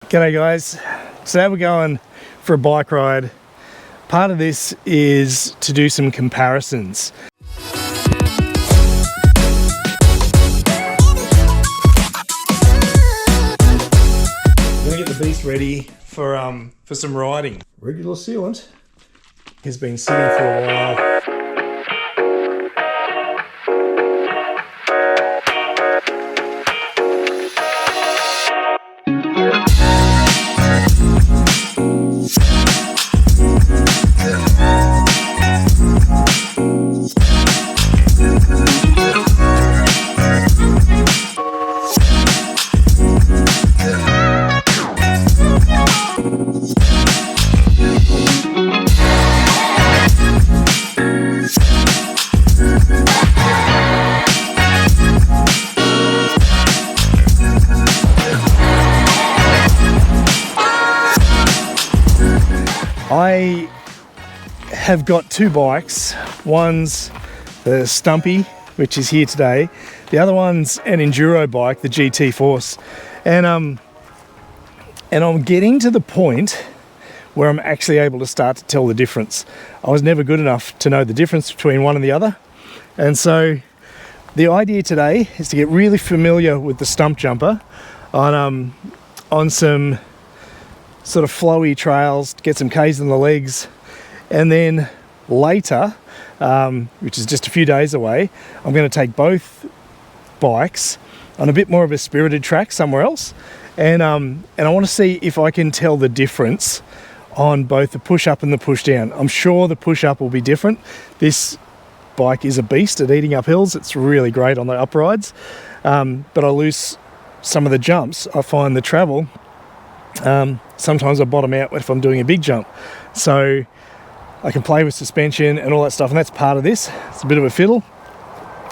G'day guys, so now we're going for a bike ride. Part of this is to do some comparisons. We're gonna get the beast ready for some riding. Regular sealant has been sitting for a while. I have got two bikes. One's the Stumpy, which is here today. The other one's an Enduro bike, the GT Force. And I'm getting to the point where I'm actually able to start to tell the difference. I was never good enough to know the difference between one and the other. And so the idea today is to get really familiar with the Stumpjumper on some sort of flowy trails, to get some K's in the legs, and then later, which is just a few days away, I'm going to take both bikes on a bit more of a spirited track somewhere else, and I want to see if I can tell the difference on both the push up and the push down. I'm sure the push up will be different. This bike is a beast at eating up hills. It's really great on the up rides, but I lose some of the jumps. I find the travel, sometimes I bottom out if I'm doing a big jump. So I can play with suspension and all that stuff, and that's part of this. It's a bit of a fiddle,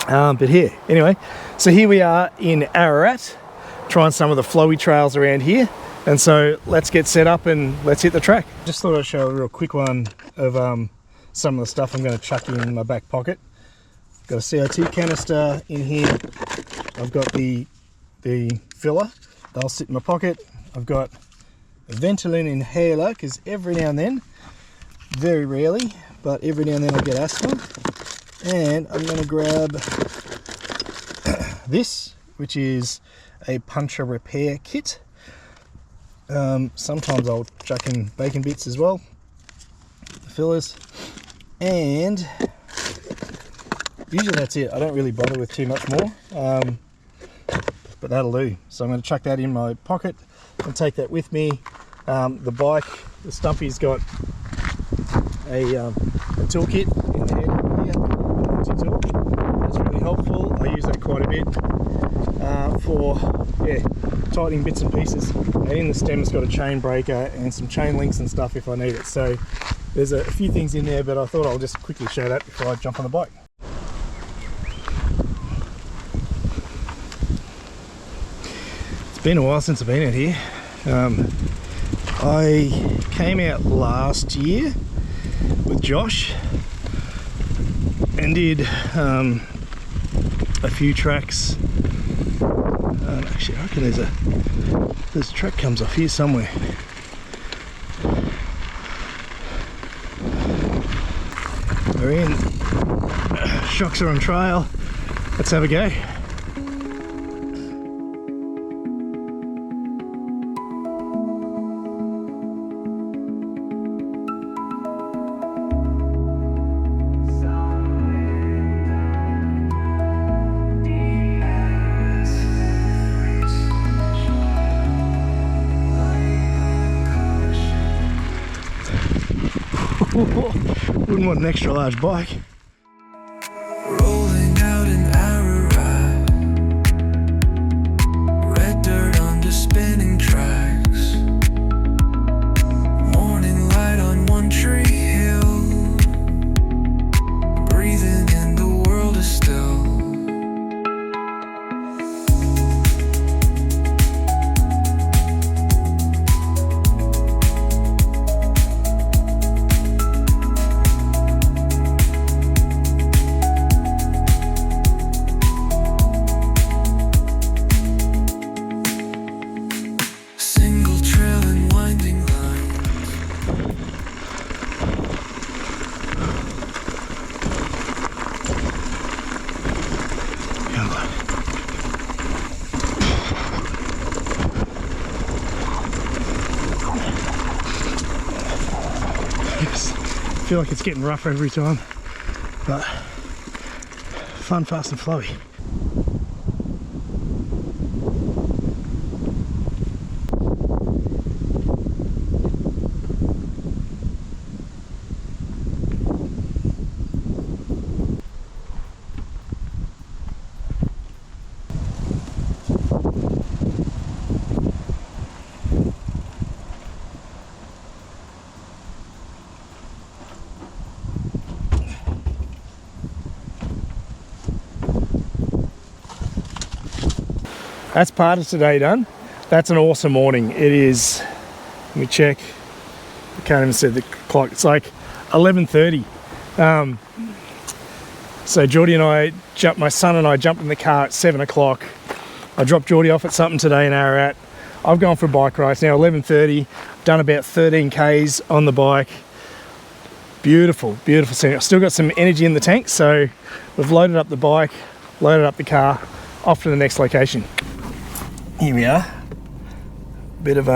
but here, anyway. So here we are in Ararat, trying some of the flowy trails around here. And so let's get set up and let's hit the track. Just thought I'd show a real quick one of some of the stuff I'm going to chuck in my back pocket. Got a CO2 canister in here. I've got the filler. They'll sit in my pocket. I've got a Ventolin inhaler, because every now and then, very rarely, but every now and then I get asthma. And I'm going to grab this, which is a puncture repair kit. Sometimes I'll chuck in bacon bits as well, the fillers, and usually that's it. I don't really bother with too much more, but that'll do. So I'm going to chuck that in my pocket and take that with me. The bike, the Stumpy's got a toolkit in the head here, multi-tool. That's really helpful. I use that quite a bit for tightening bits and pieces. And in the stem it's got a chain breaker and some chain links and stuff if I need it. So there's a few things in there, but I thought I'll just quickly show that before I jump on the bike. It's been a while since I've been out here. I came out last year with Josh and did a few tracks. Actually, I reckon there's a track comes off here somewhere. We're in. Shocks are on trail. Let's have a go. Wouldn't want an extra large bike. Rolling out in Ararat, red dirt under spinning tracks, morning light on One Tree Hill, breathing in the world is still. feel like it's getting rougher every time, but fun, fast and flowy. That's part of today done. That's an awesome morning. It is, let me check, I can't even see the clock, it's like 11:30. So Geordie and I jumped, my son and I jumped in the car at 7 o'clock. I dropped Geordie off at something today in Ararat. I've gone for a bike ride. It's now 11:30, done about 13 Ks on the bike. Beautiful, beautiful scene. I've still got some energy in the tank, so we've loaded up the bike, loaded up the car, off to the next location. Here we are, bit of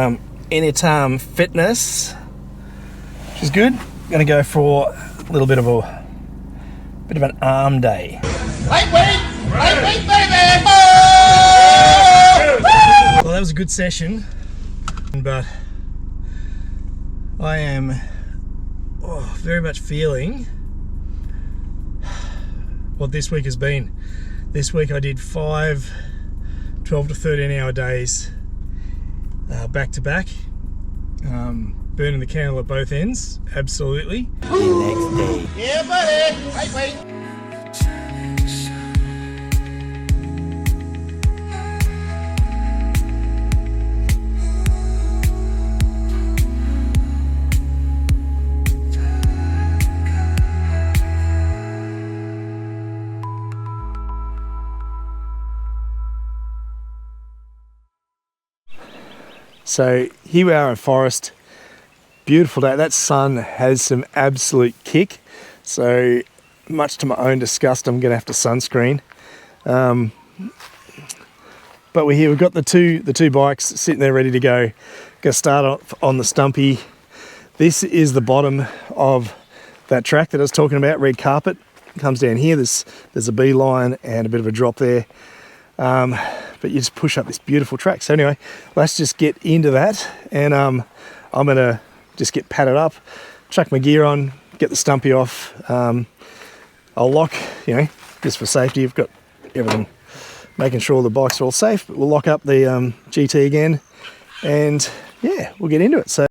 anytime fitness, which is good. Gonna go for a little bit of an arm day. Lightweight, baby! Well, that was a good session, but I am very much feeling what this week has been. This week I did 5 12 to 13 hour days back to back, burning the candle at both ends, absolutely. The next day. Yeah, buddy! Lightweight! So here we are in Forrest, beautiful day. That sun has some absolute kick, so much to my own disgust I'm going to have to sunscreen. But we're here, we've got the two bikes sitting there ready to go. Going to start on the Stumpy. This is the bottom of that track that I was talking about, red carpet. It comes down here, there's a beeline and a bit of a drop there. But you just push up this beautiful track. So anyway, let's just get into that, and I'm gonna just get padded up, chuck my gear on, get the Stumpy off. I'll lock, just for safety, I've got everything, making sure the bikes are all safe, but we'll lock up the GT again, and yeah, we'll get into it. So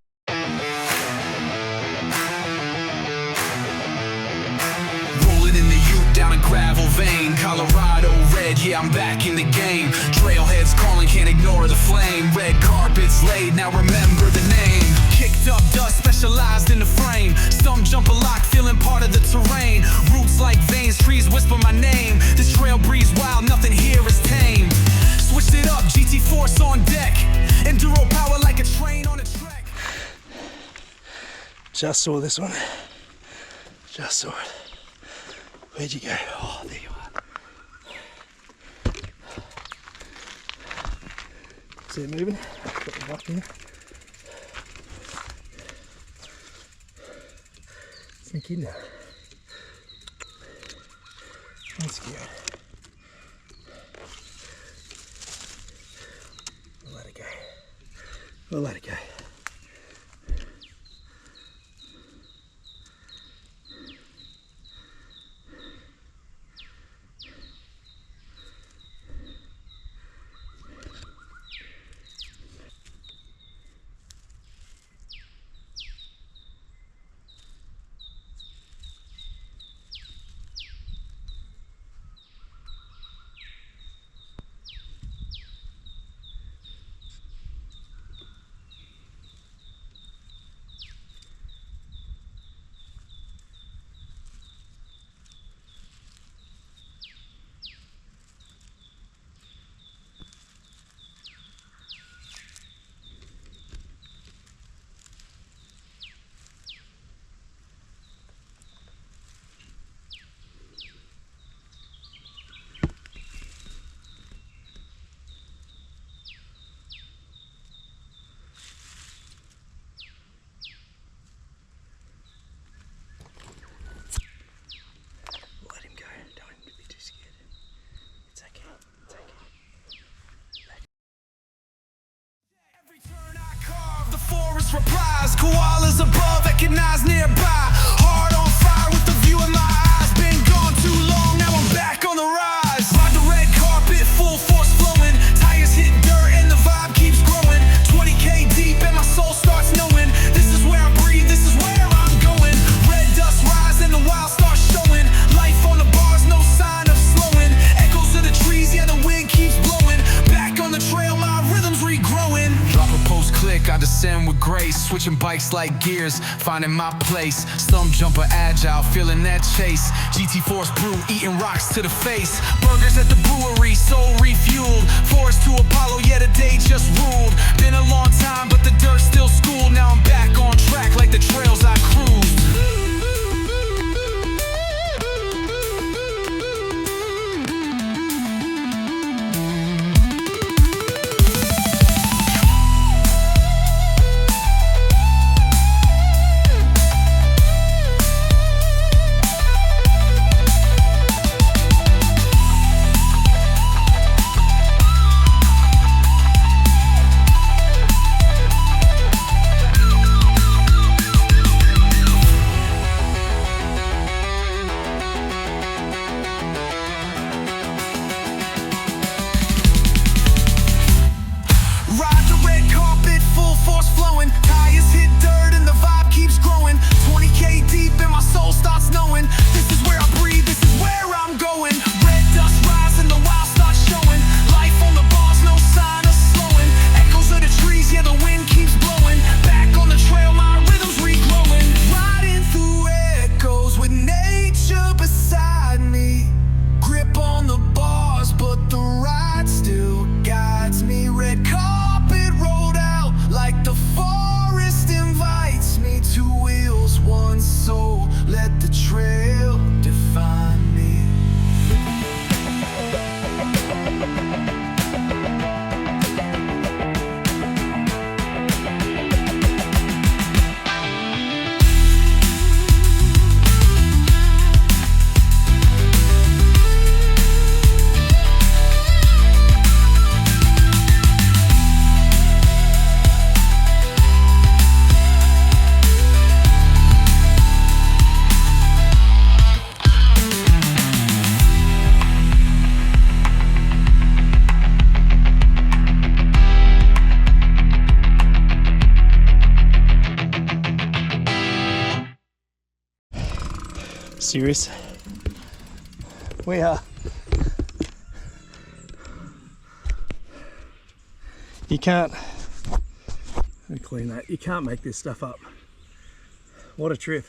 Rolling in the ute down a gravel vein, Colorado red, yeah, I'm back in the game. Trailheads calling, can't ignore the flame. Red carpets laid, now remember the name. Kicked up dust, specialized in the frame. Stumpjumper lock, feeling part of the terrain. Roots like veins, trees whisper my name. This trail breeze wild, nothing here is tame. Switched it up, GT Force on deck. Enduro power like a train on a track. just saw this one, just saw it. Where'd you go? Oh, there you are. See it moving? Got the block here. Sneak in now. Let's go. We'll let it go. We'll let it go. Forrest replies, koalas above, recognize nearby. Heart on fire with the view in my eyes. Been gone too long, now I'm back on the rise. Ride the red carpet, full force flowing. Tires hit dirt and the vibe keeps growing. 20K deep and my soul starts knowing. This is where I breathe, this is where I'm going. Red dust rise and the wild starts showing. Life on the bars, no sign of slowing. Echoes of the trees, yeah, the wind keeps blowing. Back on the trail, my rhythm's regrowing. Drop a post click, I descend with grace. Switching bikes like gears, finding my place. Stumpjumper agile, feeling that chase. GT Force brew, eating rocks to the face. Burgers at the brewery, soul refueled. Forest to Apollo, yeah, the day just ruled. Been a long time, but the dirt's still schooled. Now I'm back on track like the trails I cruised. Serious. We are. You can't. Let me clean that. You can't make this stuff up. What a trip.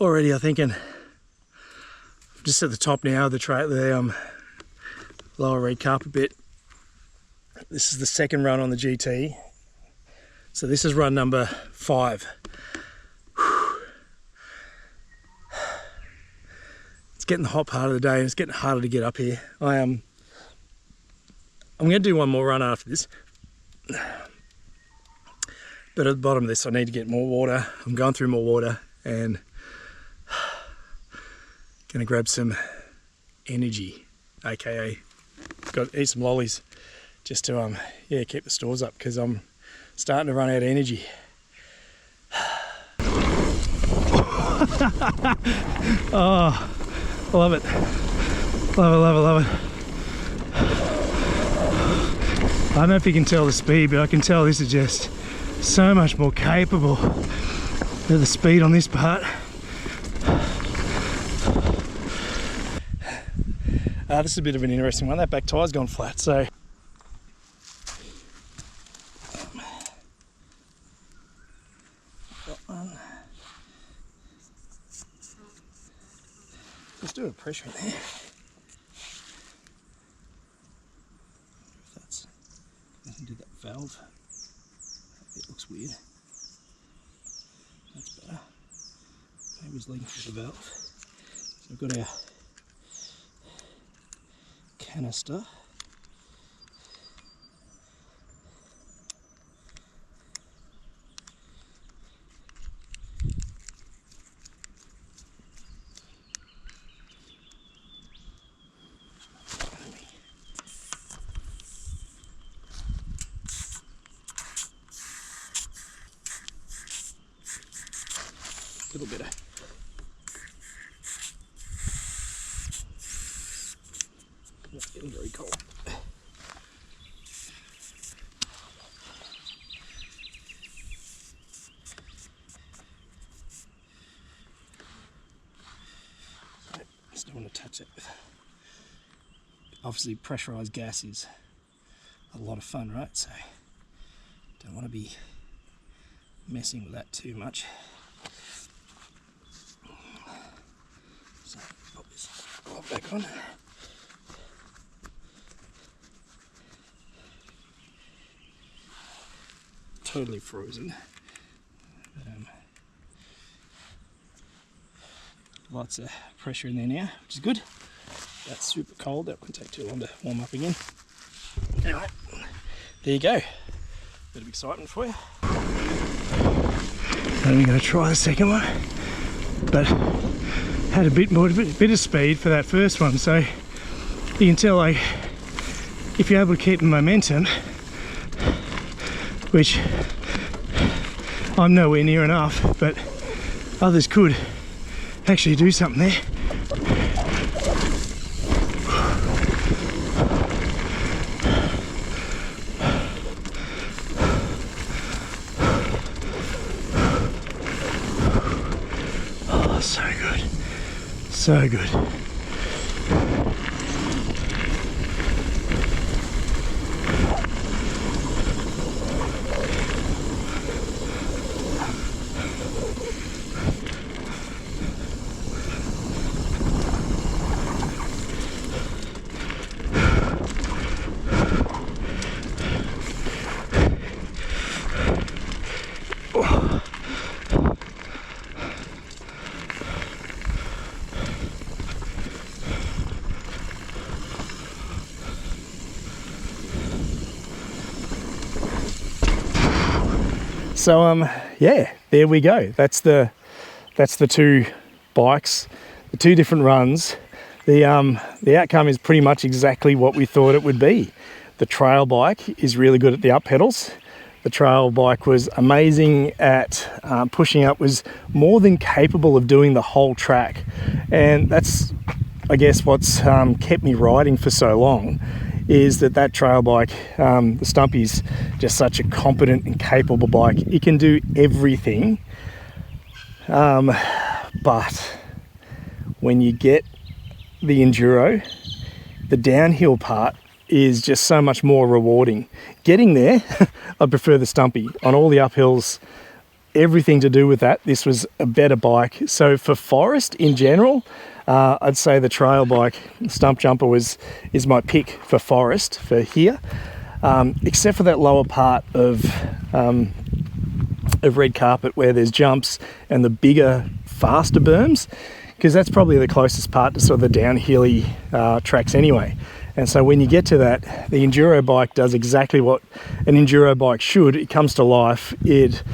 Already, I'm thinking, just at the top now of the trail, the lower red carpet bit. This is the second run on the GT. So this is run number 5. It's getting the hot part of the day and it's getting harder to get up here. I'm going to do one more run after this. But at the bottom of this, I need to get more water. I'm going through more water and gonna grab some energy, aka got to eat some lollies just to yeah, keep the stores up because I'm starting to run out of energy. Oh, love it. Love it, love it, love it. I don't know if you can tell the speed, but I can tell this is just so much more capable of the speed on this part. This is a bit of an interesting one. That back tire's gone flat, so got one. Let's do a pressure in there. If that's doesn't do that valve. It looks weird. was leaking through the valve. So we've got our canister. A little bit of it's getting very cold. Right, just don't want to touch it. Obviously pressurized gas is a lot of fun, right? So don't want to be messing with that too much. So pop this valve back on. Totally frozen. Lots of pressure in there now, which is good. That's super cold. That won't take too long to warm up again. Anyway, there you go. Bit of excitement for you. I'm going to try the second one, but had a bit of speed for that first one, so you can tell, like, if you're able to keep the momentum, which I'm nowhere near enough, but others could actually do something there. Oh, so good. So good. So yeah, there we go. That's the two bikes, the two different runs. The outcome is pretty much exactly what we thought it would be. The trail bike is really good at the up pedals. The trail bike was amazing at pushing up, was more than capable of doing the whole track. And that's, I guess, what's kept me riding for so long, is that trail bike, the Stumpy's just such a competent and capable bike. It can do everything, but when you get the Enduro, the downhill part is just so much more rewarding. Getting there, I prefer the Stumpy. On all the uphills, everything to do with that, this was a better bike. So for Forrest in general, I'd say the trail bike, Stumpjumper, is my pick for Forrest for here, except for that lower part of red carpet where there's jumps and the bigger, faster berms, because that's probably the closest part to sort of the downhilly tracks anyway. And so when you get to that, the Enduro bike does exactly what an Enduro bike should. It comes to life, it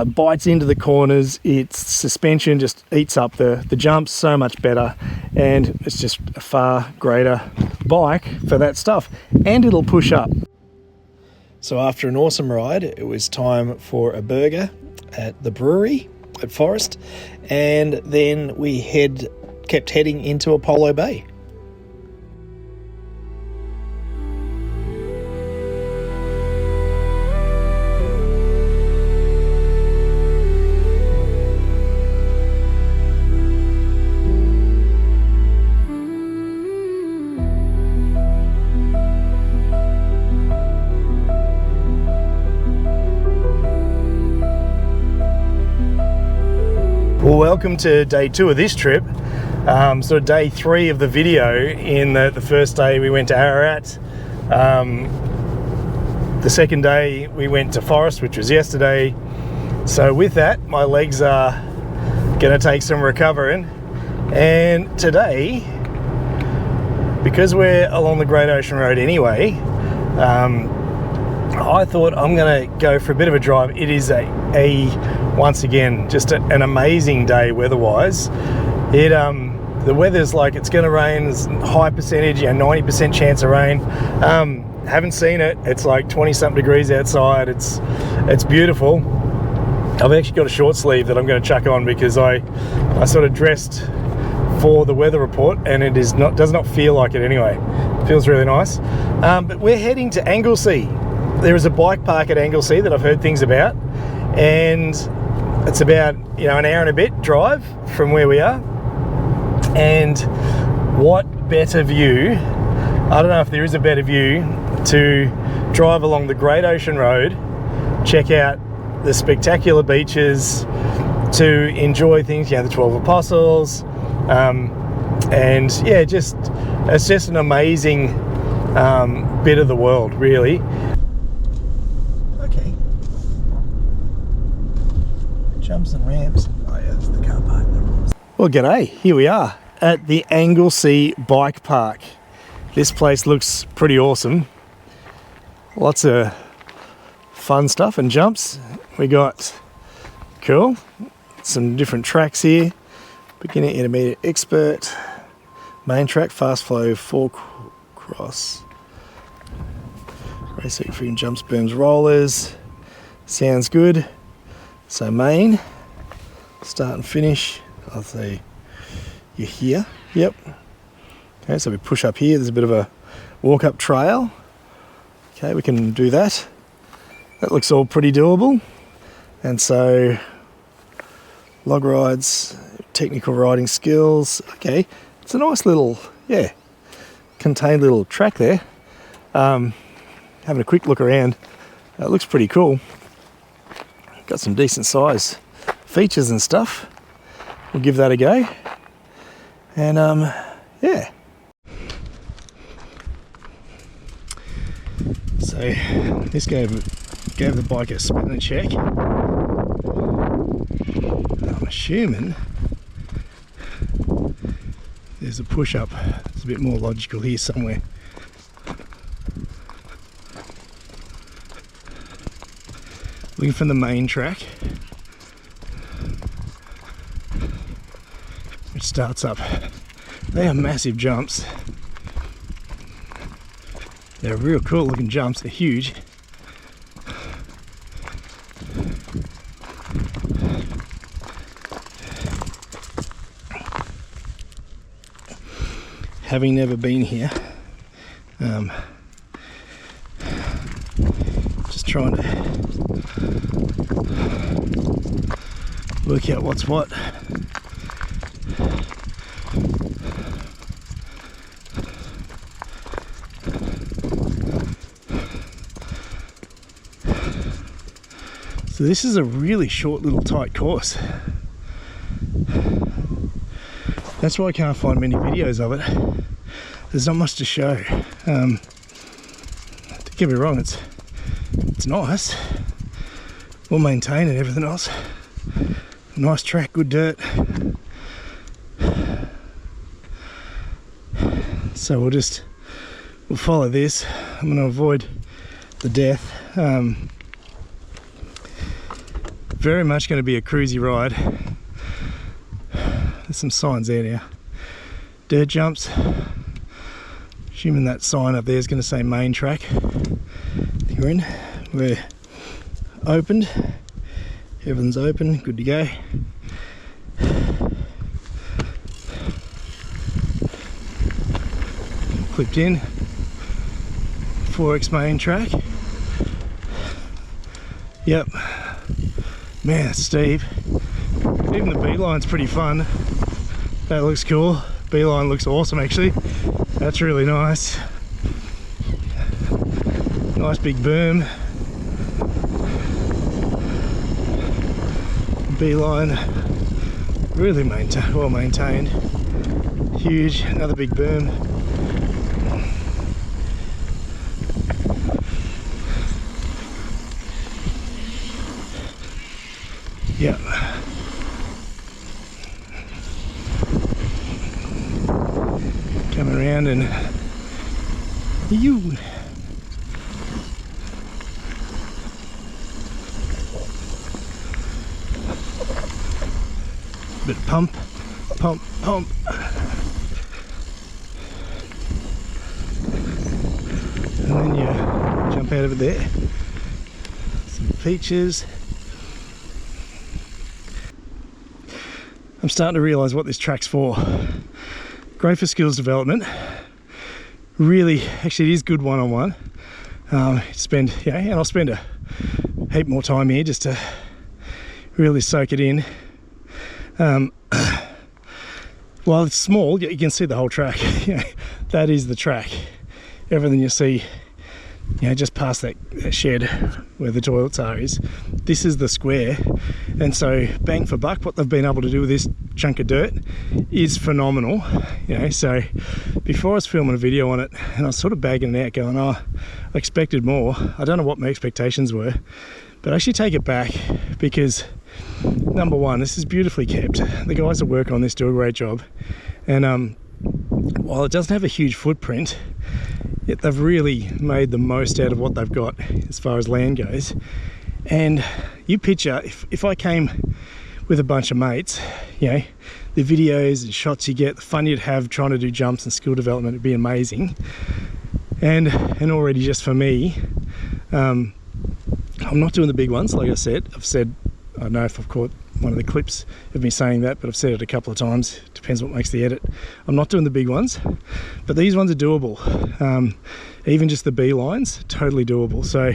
bites into the corners, its suspension just eats up the jumps so much better, and it's just a far greater bike for that stuff, and it'll push up. So after an awesome ride, it was time for a burger at the brewery at Forrest, and then we kept heading into Apollo Bay. Well, welcome to day 2 of this trip. Sort of day 3 of the video. In the first day we went to Ararat. The second day we went to Forrest, which was yesterday. So with that, my legs are gonna take some recovering. And today, because we're along the Great Ocean Road anyway, I thought I'm gonna go for a bit of a drive. It is once again just an amazing day weather-wise. The weather's like it's gonna rain. There's high percentage, 90% chance of rain. Haven't seen it. It's like 20-something degrees outside. It's beautiful. I've actually got a short sleeve that I'm going to chuck on because I sort of dressed for the weather report, and it does not feel like it anyway. It feels really nice. But we're heading to Anglesea. There is a bike park at Anglesea that I've heard things about, and it's about an hour and a bit drive from where we are. And what better view? I don't know if there is a better view to drive along the Great Ocean Road, check out the spectacular beaches, to enjoy things, the 12 Apostles, and yeah, it's just an amazing bit of the world, really. Okay. Jumps and ramps. Oh yeah, that's the car park. Well, g'day. Here we are at the Anglesea Bike Park. This place looks pretty awesome. Lots of fun stuff and jumps. We got some different tracks here. Beginner, intermediate, expert, main track, fast flow, 4 cross, racing, freaking jumps, berms, rollers. Sounds good. So main, start and finish. I'll say you're here. Yep. Okay, so we push up here. There's a bit of a walk up trail. Okay, we can do that. That looks all pretty doable. And so log rides, technical riding skills. Okay, it's a nice little, contained little track there. Having a quick look around, it looks pretty cool. Got some decent size features and stuff. We'll give that a go. And yeah. So this gave the bike a spin and check. I'm assuming there's a push up. It's a bit more logical here somewhere. Looking from the main track, which starts up. They are massive jumps. They're real cool looking jumps. They're huge. Having never been here, just trying to work out what's what. So this is a really short little tight course. That's why I can't find many videos of it. There's not much to show. Don't get me wrong, it's nice, well maintained and everything else. Nice track, good dirt. So we'll follow this. I'm going to avoid the death. Very much going to be a cruisy ride. There's some signs there now. Dirt jumps. Assuming that sign up there is going to say main track. We're in. We're opened. Everything's open. Good to go. Clipped in. 4X main track. Yep. Man, it's steep. Even the beeline's pretty fun. That looks cool. Beeline looks awesome actually. That's really nice. Nice big berm. Beeline, really well maintained. Huge, another big berm. Yep. coming around and you. Bit of pump, pump, pump. And then you jump out of it there. Some features. I'm starting to realise what this track's for. Great for skills development. Really, actually it is good one-on-one. And I'll spend a heap more time here just to really soak it in. While it's small, you can see the whole track. That is the track. Everything you see, just past that shed where the toilets are this is the square. And so bang for buck, what they've been able to do with this chunk of dirt is phenomenal. So before I was filming a video on it and I was sort of bagging it out going, oh, I expected more. I don't know what my expectations were, but I actually take it back because number one, this is beautifully kept. The guys that work on this do a great job. And while it doesn't have a huge footprint, yet they've really made the most out of what they've got as far as land goes. And you picture, if I came with a bunch of mates, the videos and shots you get, the fun you'd have trying to do jumps and skill development would be amazing. And already just for me, I'm not doing the big ones, like I said. I don't know if I've caught one of the clips of me saying that, but I've said it a couple of times. Depends what makes the edit. I'm not doing the big ones, but these ones are doable. Even just the B lines, totally doable. So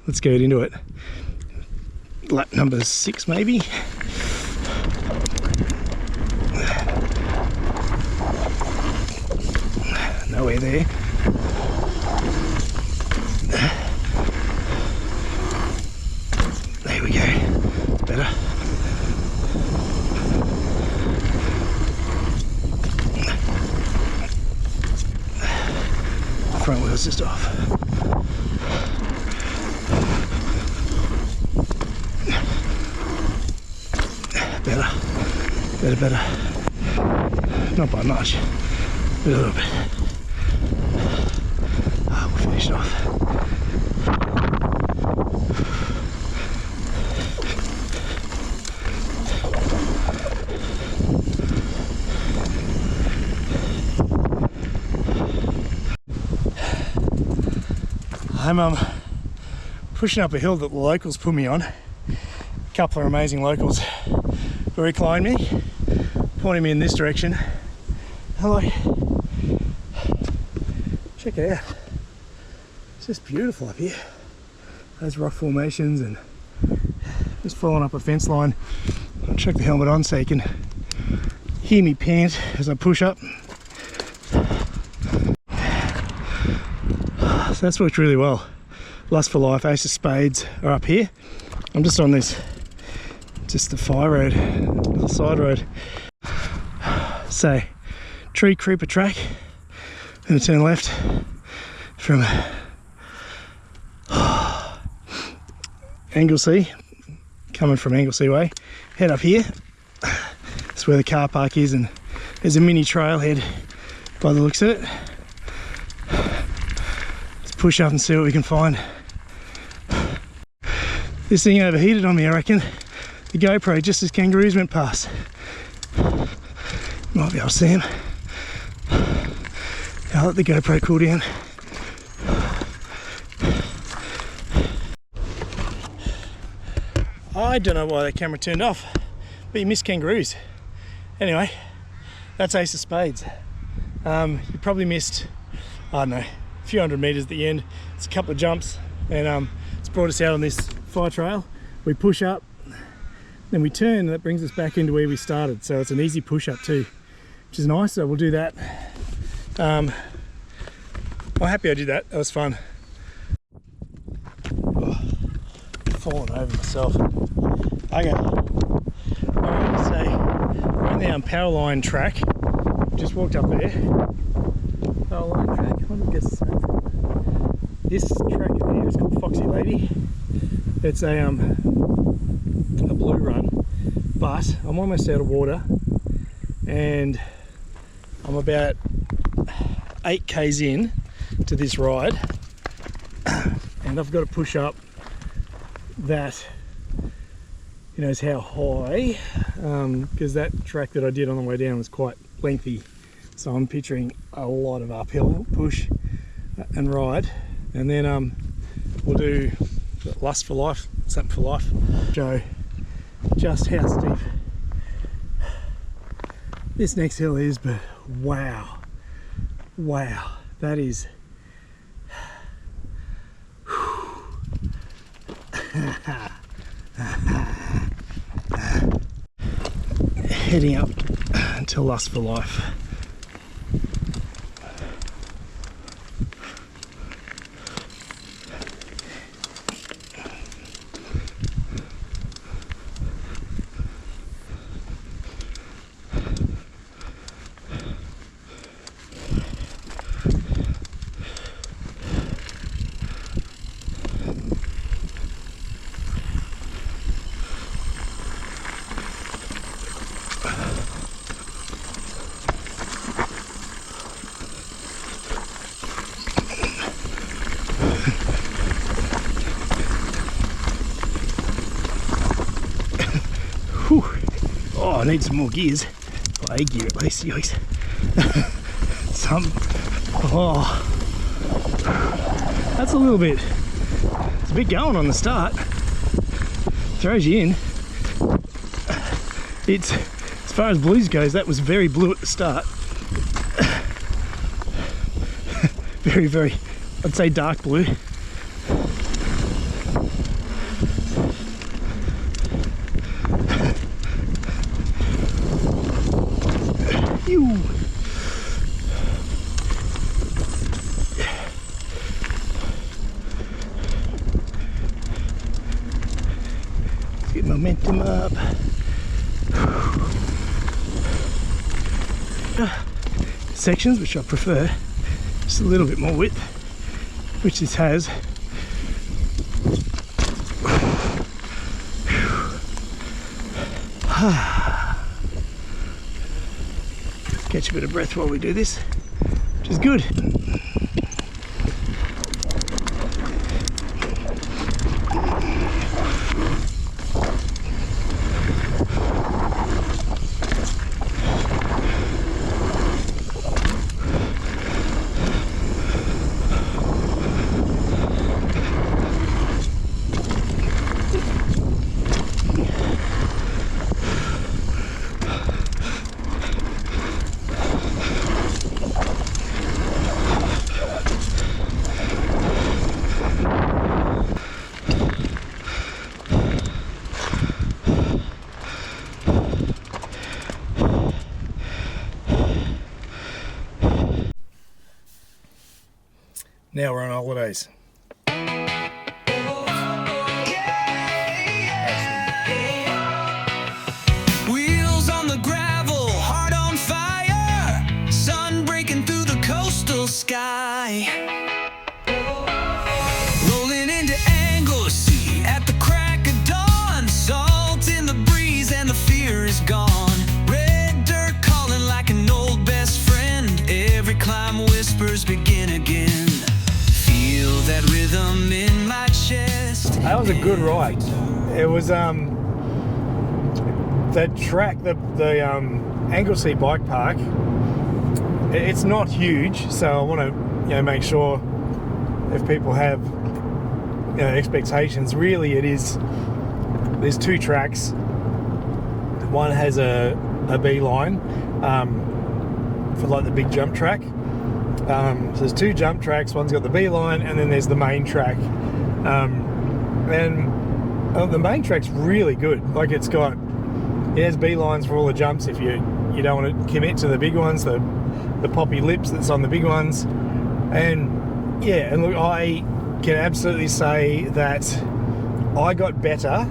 let's get into it. Lap number 6 maybe. Nowhere there. There we go. It's better. Front wheel's just off. Better. Not by much, but a little bit. We'll finish it off. I'm pushing up a hill that the locals put me on. A couple of amazing locals who reclined me, pointing me in this direction. Hello. Check it out. It's just beautiful up here. Those rock formations and just following up a fence line. I'll chuck the helmet on so you can hear me pant as I push up. So that's worked really well. Lust for Life, Ace of Spades are up here. I'm just on this, just the fire road, the side road. So, tree creeper track. Gonna turn left from Anglesea, coming from Anglesea Way. Head up here. That's where the car park is, and there's a mini trailhead by the looks of it. Push up and see what we can find. This thing overheated on me, I reckon. The GoPro just as kangaroos went past. Might be able to see him. I'll let the GoPro cool down. I don't know why that camera turned off, but you missed kangaroos. Anyway, that's Ace of Spades. You probably missed, I don't know, a few hundred meters at the end. It's a couple of jumps, and it's brought us out on this fire trail. We push up, then we turn, and that brings us back into where we started. So it's an easy push up too, which is nice. So we'll do that. I'm happy I did that. That was fun. Oh, falling over myself. Okay. Alright, so we're on the power line track. Just walked up there. Power line track. I wonder if it gets the same thing. This track over here is called Foxy Lady. It's a blue run, but I'm almost out of water, and I'm about 8 k's in to this ride, and I've got to push up that, you know, is how high, because that track that I did on the way down was quite lengthy, so I'm picturing a lot of uphill push and ride, and then we'll do Lust for Life, something for life, show just how steep this next hill is. But wow, that is heading up to Lust for Life. Oh, I need some more gears. Well, a gear at least, yikes. Oh, that's a little bit, it's a bit going on the start. Throws you in. It's, as far as blues goes, that was very blue at the start. Very, I'd say dark blue. Get momentum up. Sections which I prefer, just a little bit more width, which this has. Catch a bit of breath while we do this, which is good. Now we're on holidays. Wheels on the gravel, heart on fire, sun breaking through the coastal sky. Rolling into Anglesea at the crack of dawn, salt in the breeze and the fear is gone. Red dirt calling like an old best friend, every climb whispers begin again. That rhythm in my chest. That was a good ride. It was that track, the Anglesea Bike Park. It's not huge, so I want to make sure if people have expectations. Really, it is. There's 2 tracks. One has a B line for like the big jump track. So there's 2 jump tracks, one's got the B line and then there's the main track, and the main track's really good. Like it has B lines for all the jumps if you don't want to commit to the big ones, the poppy lips that's on the big ones. And yeah, and look, I can absolutely say that I got better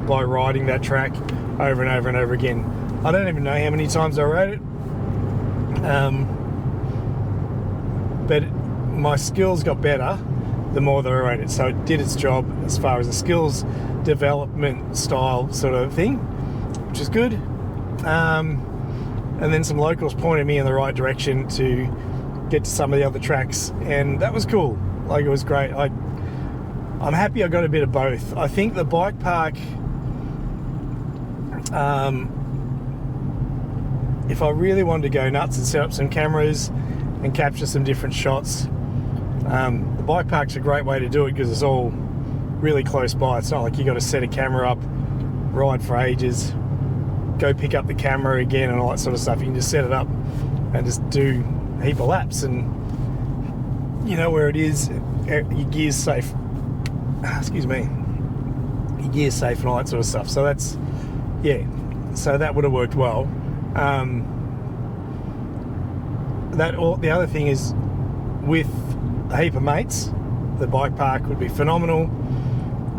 by riding that track over and over and over again. I don't even know how many times I rode it, but my skills got better the more that I rode it, so it did its job as far as a skills development style sort of thing, which is good. and then some locals pointed me in the right direction to get to some of the other tracks, and that was cool. Like, it was great. I'm happy I got a bit of both. I think the bike park, if I really wanted to go nuts and set up some cameras and capture some different shots, the bike park's a great way to do it because it's all really close by. It's not like you got to set a camera up, ride for ages, go pick up the camera again and all that sort of stuff. You can just set it up and just do a heap of laps, and you know where it is, your gear's safe. Excuse me. Your gear's safe and all that sort of stuff. So that's, yeah, so that would have worked well. The other thing is, with a heap of mates, the bike park would be phenomenal.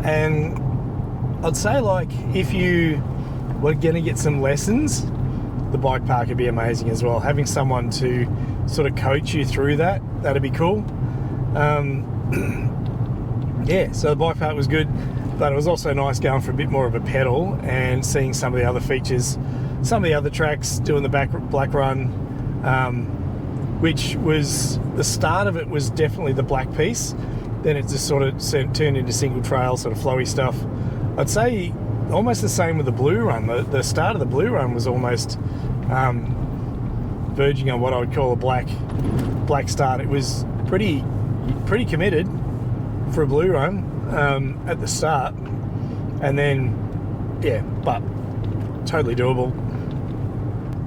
And I'd say, like, if you were going to get some lessons, the bike park would be amazing as well. Having someone to sort of coach you through that'd be cool. Yeah, so the bike park was good, but it was also nice going for a bit more of a pedal and seeing some of the other features, some of the other tracks, doing the black run, which was, the start of it was definitely the black piece. Then it just sort of turned into single trail, sort of flowy stuff. I'd say almost the same with the blue run. The start of the blue run was almost verging on what I would call a black start. It was pretty committed for a blue run at the start, and then yeah, but totally doable.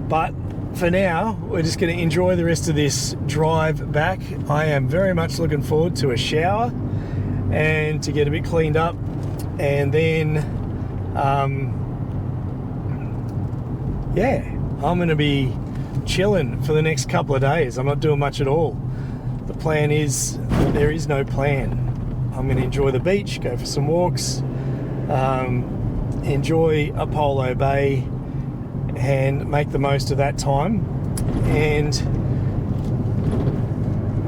But for now, we're just going to enjoy the rest of this drive back. I am very much looking forward to a shower and to get a bit cleaned up, and then yeah, I'm going to be chilling for the next couple of days. I'm not doing much at all. The plan is, there is no plan. I'm going to enjoy the beach, go for some walks, enjoy Apollo Bay and make the most of that time. And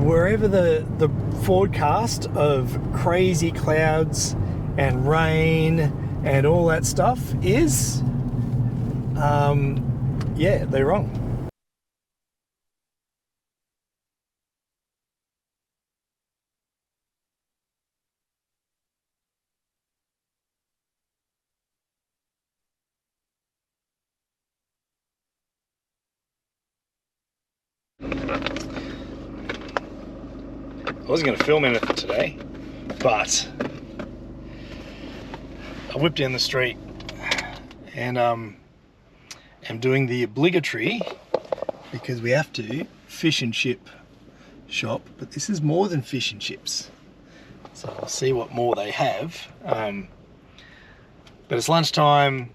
wherever the forecast of crazy clouds and rain and all that stuff is, yeah, they're wrong. I wasn't going to film anything today, but I whipped down the street and am doing the obligatory, because we have to, fish and chip shop, but this is more than fish and chips, so I'll see what more they have. But it's lunchtime.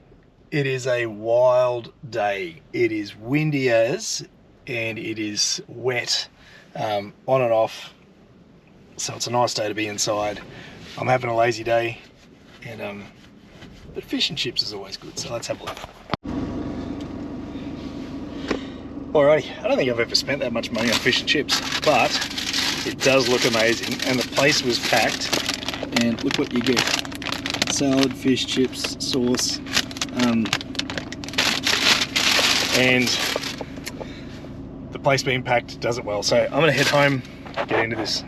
It is a wild day. It is windy as, and it is wet on and off. So it's a nice day to be inside. I'm having a lazy day, and but fish and chips is always good, so let's have a look. Alrighty, I don't think I've ever spent that much money on fish and chips, but it does look amazing, and the place was packed, and look what you get. Salad, fish, chips, sauce, and the place being packed does it well. So I'm gonna head home, get into this.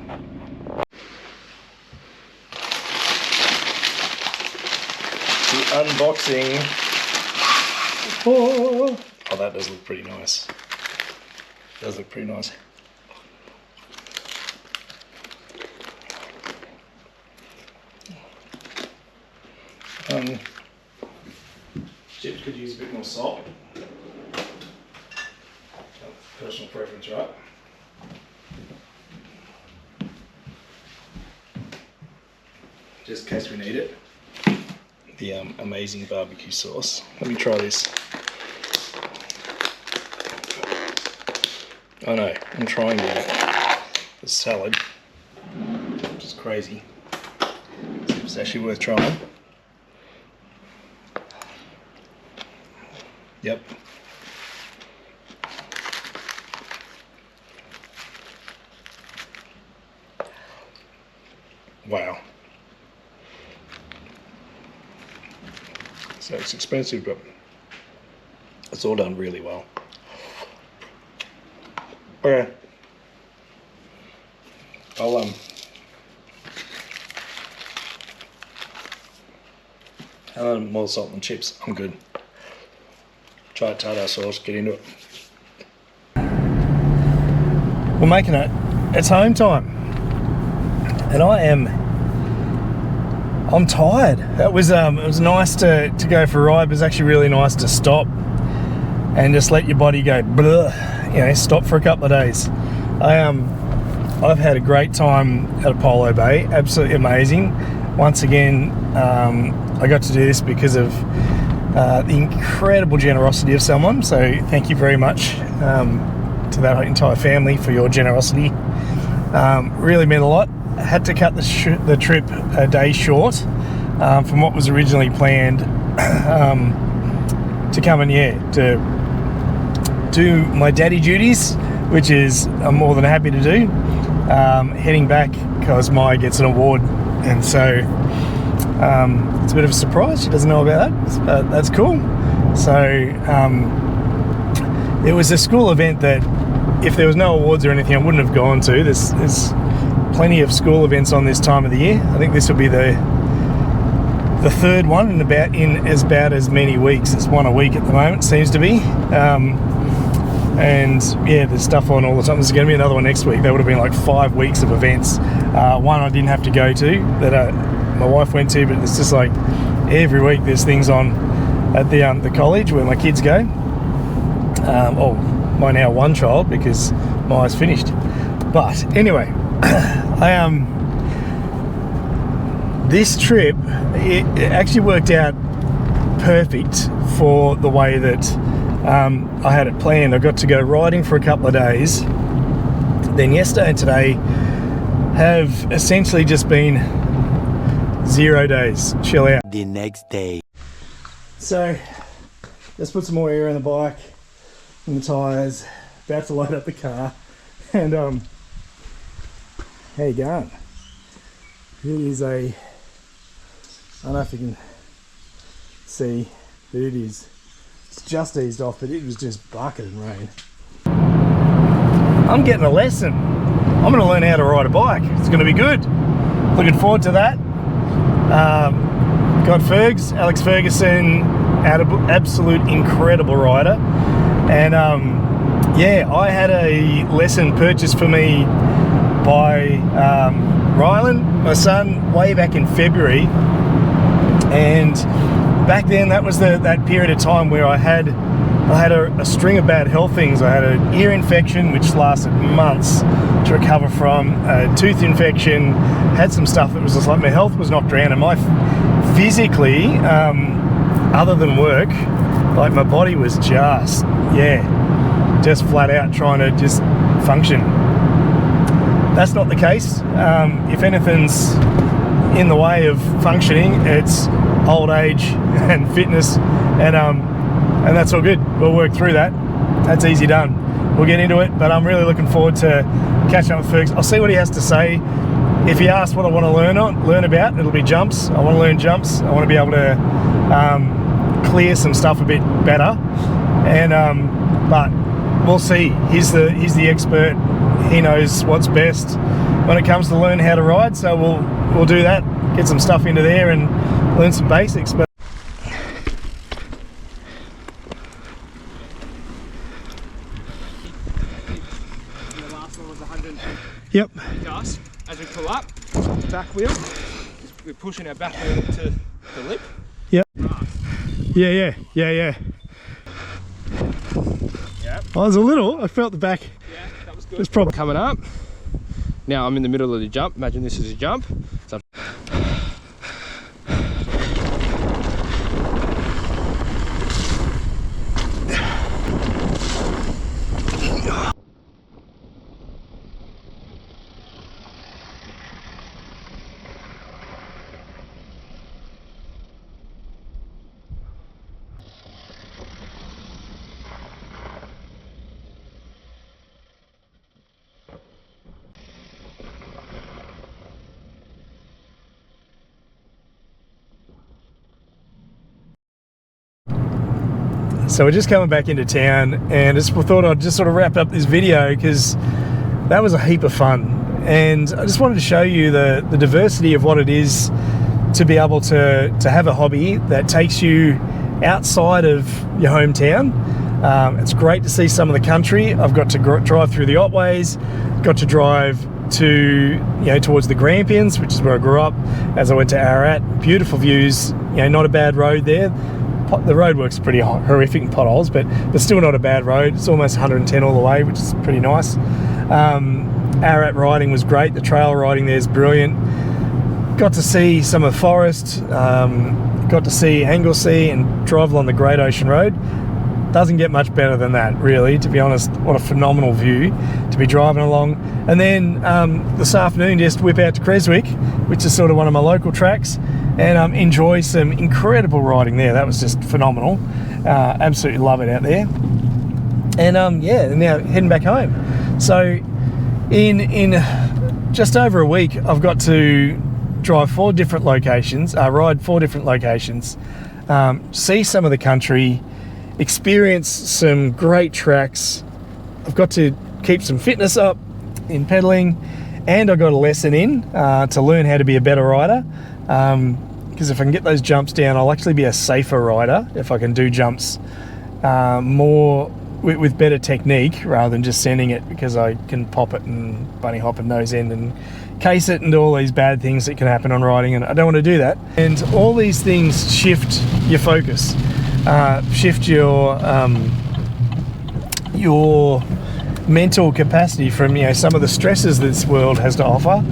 The unboxing. Oh, that does look pretty nice. Does look pretty nice. Chips could use a bit more salt. Personal preference, right? Just in case we need it. The amazing barbecue sauce. Let me try this. Oh no, I'm trying the salad, which is crazy. It's actually worth trying. Yep. Wow. So it's expensive, but it's all done really well. Okay. I'll more salt and chips. I'm good. Try tartar sauce. Get into it. We're making it. It's home time, and I'm tired. It was nice to go for a ride. It was actually really nice to stop and just let your body go blah, you know, stop for a couple of days. I've had a great time at Apollo Bay, absolutely amazing. Once again, I got to do this because of the incredible generosity of someone, so thank you very much to that entire family for your generosity. Really meant a lot. I had to cut the trip a day short from what was originally planned to come and to do my daddy duties, which is I'm more than happy to do. Heading back because Maya gets an award, and so it's a bit of a surprise. She doesn't know about that, but that's cool. So it was a school event that if there was no awards or anything I wouldn't have gone to. There's plenty of school events on this time of the year. I think this will be the third one in about as many weeks. It's one a week at the moment, seems to be. And yeah, there's stuff on all the time. There's going to be another one next week. There would have been like 5 weeks of events. One I didn't have to go to that my wife went to, but it's just like every week there's things on at the college where my kids go. My now one child, because Maya's finished. But anyway, this trip, it actually worked out perfect for the way that I had it planned. I got to go riding for a couple of days. Then yesterday and today have essentially just been 0 days, chill out. The next day. So let's put some more air in the bike, in the tyres, about to load up the car, and how you going? It is I don't know if you can see, but it's just eased off, but it was just bucketing rain. I'm getting a lesson. I'm going to learn how to ride a bike. It's going to be good. Looking forward to that. Got Alex Ferguson, absolute incredible rider. And yeah, I had a lesson purchased for me by Rylan, my son, way back in February. And back then, that was that period of time where I had a string of bad health things. I had an ear infection, which lasted months to recover from, a tooth infection, had some stuff that was just like my health was knocked around, and my physically, other than work, like my body was just flat out trying to just function. That's not the case. If anything's in the way of functioning, it's old age and fitness, and that's all good. We'll work through that. That's easy done. We'll get into it, but I'm really looking forward to catching up with Fergus. I'll see what he has to say. If he asks what I want to learn about, it'll be jumps. I want to learn jumps. I want to be able to clear some stuff a bit better, and but we'll see. He's the expert. He knows what's best when it comes to learn how to ride. So we'll do that. Get some stuff into there and learn some basics. But the last one was 100. yep. Gas. As we pull up, back wheel, we're pushing our back wheel to the lip. Yep. Yeah. Yep. I was a little. I felt the back. Yeah, that was good. It's probably Coming up. Now I'm in the middle of the jump. Imagine this is a jump. So So we're just coming back into town, and just thought I'd just sort of wrap up this video because that was a heap of fun. And I just wanted to show you the diversity of what it is to be able to have a hobby that takes you outside of your hometown. It's great to see some of the country. I've got to drive through the Otways, got to drive to, towards the Grampians, which is where I grew up, as I went to Ararat. Beautiful views, not a bad road there. The roadwork's pretty horrific in potholes, but still not a bad road. It's almost 110 all the way, which is pretty nice. Ararat riding was great. The trail riding there is brilliant. Got to see some of Forrest, got to see Anglesea and drive along the Great Ocean Road. Doesn't get much better than that, really, to be honest. What a phenomenal view to be driving along. And then this afternoon, just whip out to Creswick, which is sort of one of my local tracks, and enjoy some incredible riding there. That was just phenomenal. Absolutely love it out there. And yeah, now heading back home. So in just over a week, I've got to drive 4 different locations, ride 4 different locations, see some of the country, experience some great tracks. I've got to keep some fitness up in pedaling, and I've got a lesson in to learn how to be a better rider, because if I can get those jumps down, I'll actually be a safer rider if I can do jumps more with better technique rather than just sending it, because I can pop it and bunny hop and nose end and case it and do all these bad things that can happen on riding, and I don't want to do that. And all these things shift your focus, shift your mental capacity from some of the stresses this world has to offer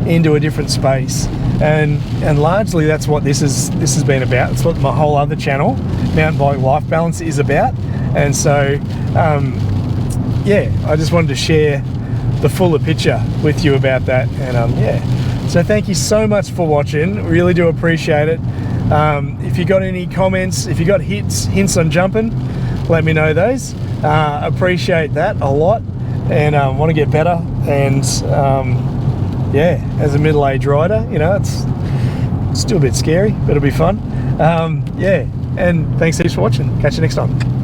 into a different space, and largely that's what this has been about. It's what my whole other channel, Mountain Bike Life Balance, is about. And so yeah, I just wanted to share the fuller picture with you about that. And yeah, so thank you so much for watching, really do appreciate it. If you got any comments, if you got hints on jumping, let me know those. Appreciate that a lot, and want to get better. And yeah, as a middle-aged rider, it's still a bit scary, but it'll be fun. Yeah, and thanks heaps for watching. Catch you next time.